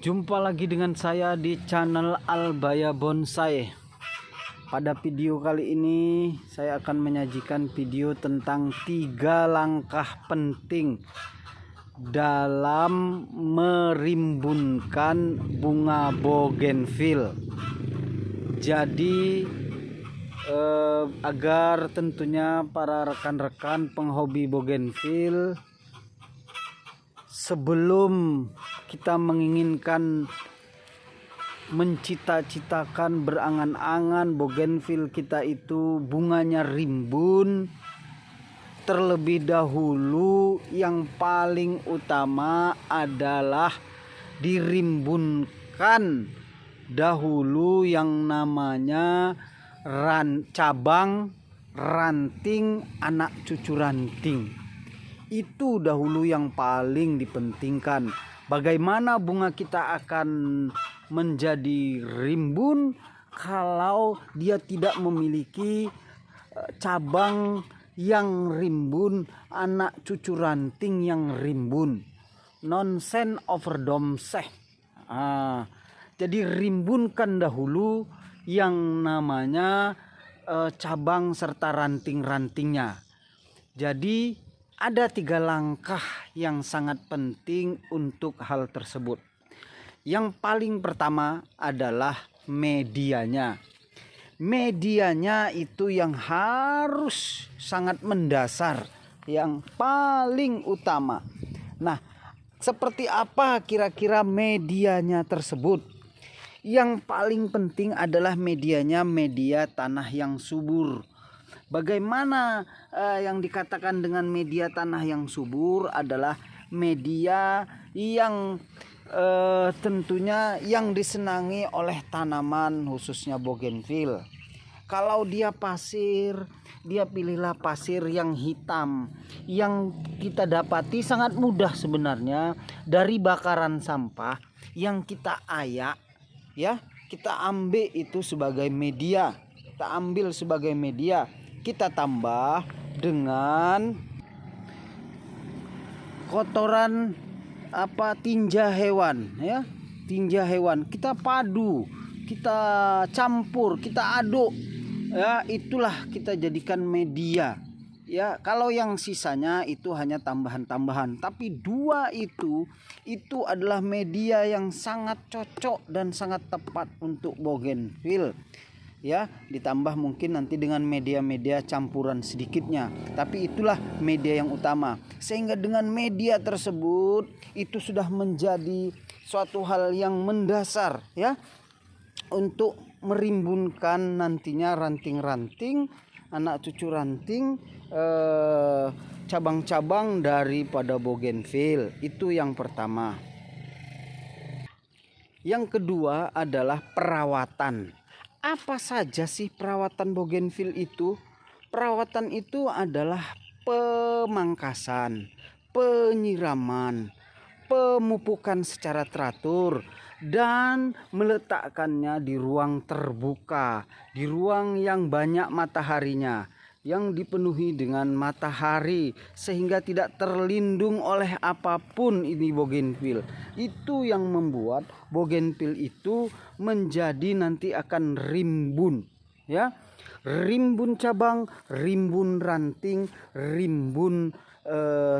Jumpa lagi dengan saya di channel Albaya Bonsai. Pada video kali ini saya akan menyajikan video tentang 3 langkah penting dalam merimbunkan bunga bougainville. Jadi agar tentunya para rekan-rekan penghobi bougainville, sebelum kita menginginkan mencita-citakan berangan-angan bougainville kita itu bunganya rimbun, terlebih dahulu yang paling utama adalah dirimbunkan dahulu yang namanya cabang, ranting, anak cucu ranting. Itu dahulu yang paling dipentingkan. Bagaimana bunga kita akan menjadi rimbun kalau dia tidak memiliki cabang yang rimbun, anak cucu ranting yang rimbun. Nonsen overdomseh. Jadi rimbunkan dahulu yang namanya cabang serta ranting-rantingnya. Jadi ada 3 langkah yang sangat penting untuk hal tersebut. Yang paling pertama adalah medianya. Medianya itu yang harus sangat mendasar, yang paling utama. Nah, seperti apa kira-kira medianya tersebut? Yang paling penting adalah medianya media tanah yang subur. Bagaimana yang dikatakan dengan media tanah yang subur adalah media yang tentunya yang disenangi oleh tanaman khususnya bougainville. Kalau dia pasir, dia pilihlah pasir yang hitam. Yang kita dapati sangat mudah sebenarnya dari bakaran sampah yang kita ayak, ya, kita ambil itu sebagai media. Kita ambil sebagai media. Kita tambah dengan kotoran tinja hewan, ya, tinja hewan. Kita padu, kita campur, kita aduk, ya, itulah kita jadikan media. Ya, kalau yang sisanya itu hanya tambahan-tambahan. Tapi 2 itu adalah media yang sangat cocok dan sangat tepat untuk bougainville. Ya, ditambah mungkin nanti dengan media-media campuran sedikitnya, tapi itulah media yang utama. Sehingga dengan media tersebut itu sudah menjadi suatu hal yang mendasar, ya, untuk merimbunkan nantinya ranting-ranting, anak cucu ranting, cabang-cabang daripada bougainville. Itu yang pertama. Yang kedua adalah perawatan. Apa saja sih perawatan bougainville itu? Perawatan itu adalah pemangkasan, penyiraman, pemupukan secara teratur, dan meletakkannya di ruang terbuka, di ruang yang banyak mataharinya, yang dipenuhi dengan matahari sehingga tidak terlindung oleh apapun ini bougainville. Itu yang membuat bougainville itu menjadi nanti akan rimbun, ya, rimbun cabang, rimbun ranting, rimbun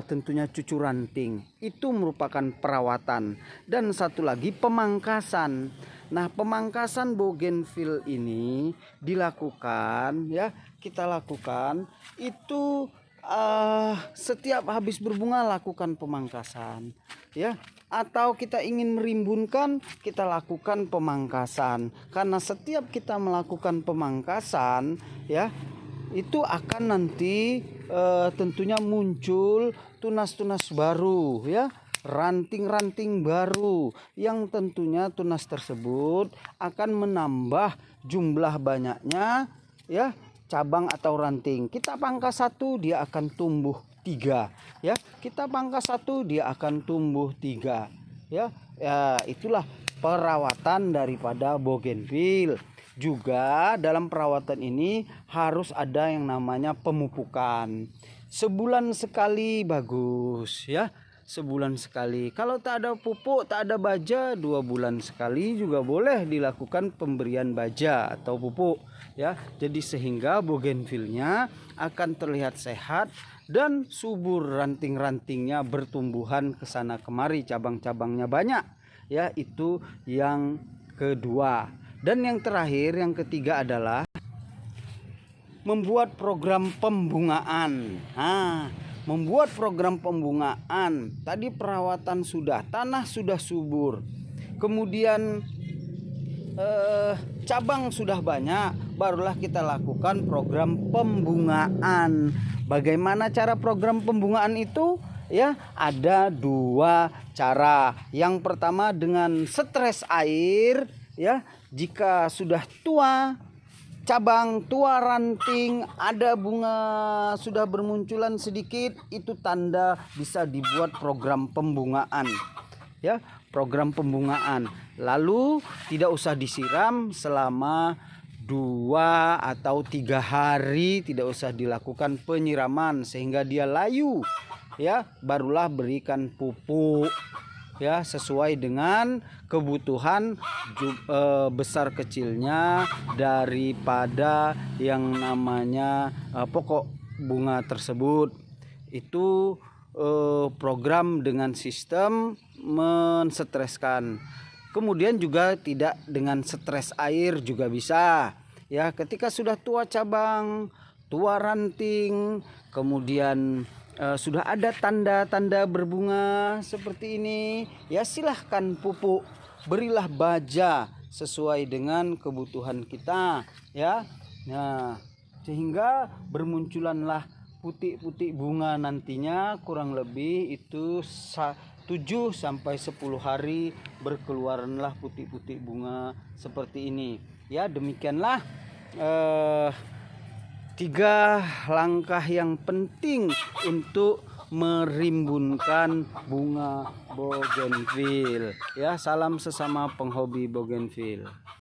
tentunya cucu ranting. Itu merupakan perawatan. Dan satu lagi pemangkasan. Nah, pemangkasan bougainville ini dilakukan, ya, kita lakukan itu setiap habis berbunga lakukan pemangkasan, ya. Atau kita ingin merimbunkan, kita lakukan pemangkasan. Karena setiap kita melakukan pemangkasan, ya, itu akan nanti tentunya muncul tunas-tunas baru, ya, ranting-ranting baru, yang tentunya tunas tersebut akan menambah jumlah banyaknya, ya, cabang atau ranting. Kita pangkas 1, dia akan tumbuh 3, ya. Kita pangkas 1, dia akan tumbuh 3, ya. Itulah perawatan daripada bougainville. Juga dalam perawatan ini harus ada yang namanya pemupukan. Sebulan sekali bagus, ya. sebulan sekali. Kalau tak ada pupuk, tak ada baja, 2 bulan sekali juga boleh dilakukan pemberian baja atau pupuk ya. Jadi sehingga bougainvillenya akan terlihat sehat dan subur, ranting-rantingnya bertumbuhan ke sana kemari, cabang-cabangnya banyak ya. Itu yang kedua. Dan yang terakhir, yang ketiga adalah membuat program pembungaan. Membuat program pembungaan. Tadi perawatan sudah, tanah sudah subur. Kemudian cabang sudah banyak, barulah kita lakukan program pembungaan. Bagaimana cara program pembungaan itu? Ya, ada 2 cara. Yang pertama dengan stres air ya. Jika sudah tua cabang, tua ranting, ada bunga sudah bermunculan sedikit, itu tanda bisa dibuat program pembungaan ya, program pembungaan. Lalu tidak usah disiram selama 2 atau 3 hari, tidak usah dilakukan penyiraman sehingga dia layu ya. Barulah berikan pupuk ya, sesuai dengan kebutuhan besar kecilnya daripada yang namanya pokok bunga tersebut. Itu program dengan sistem menstreskan. Kemudian juga tidak dengan stres air juga bisa ya. Ketika sudah tua cabang, tua ranting, kemudian sudah ada tanda-tanda berbunga seperti ini ya, silahkan pupuk, berilah baja sesuai dengan kebutuhan kita ya. Nah, sehingga bermunculanlah putik-putik bunga nantinya, kurang lebih itu 7 sampai 10 hari berkeluaranlah putik-putik bunga seperti ini ya. Demikianlah 3 langkah yang penting untuk merimbunkan bunga bougainville ya. Salam sesama penghobi bougainville.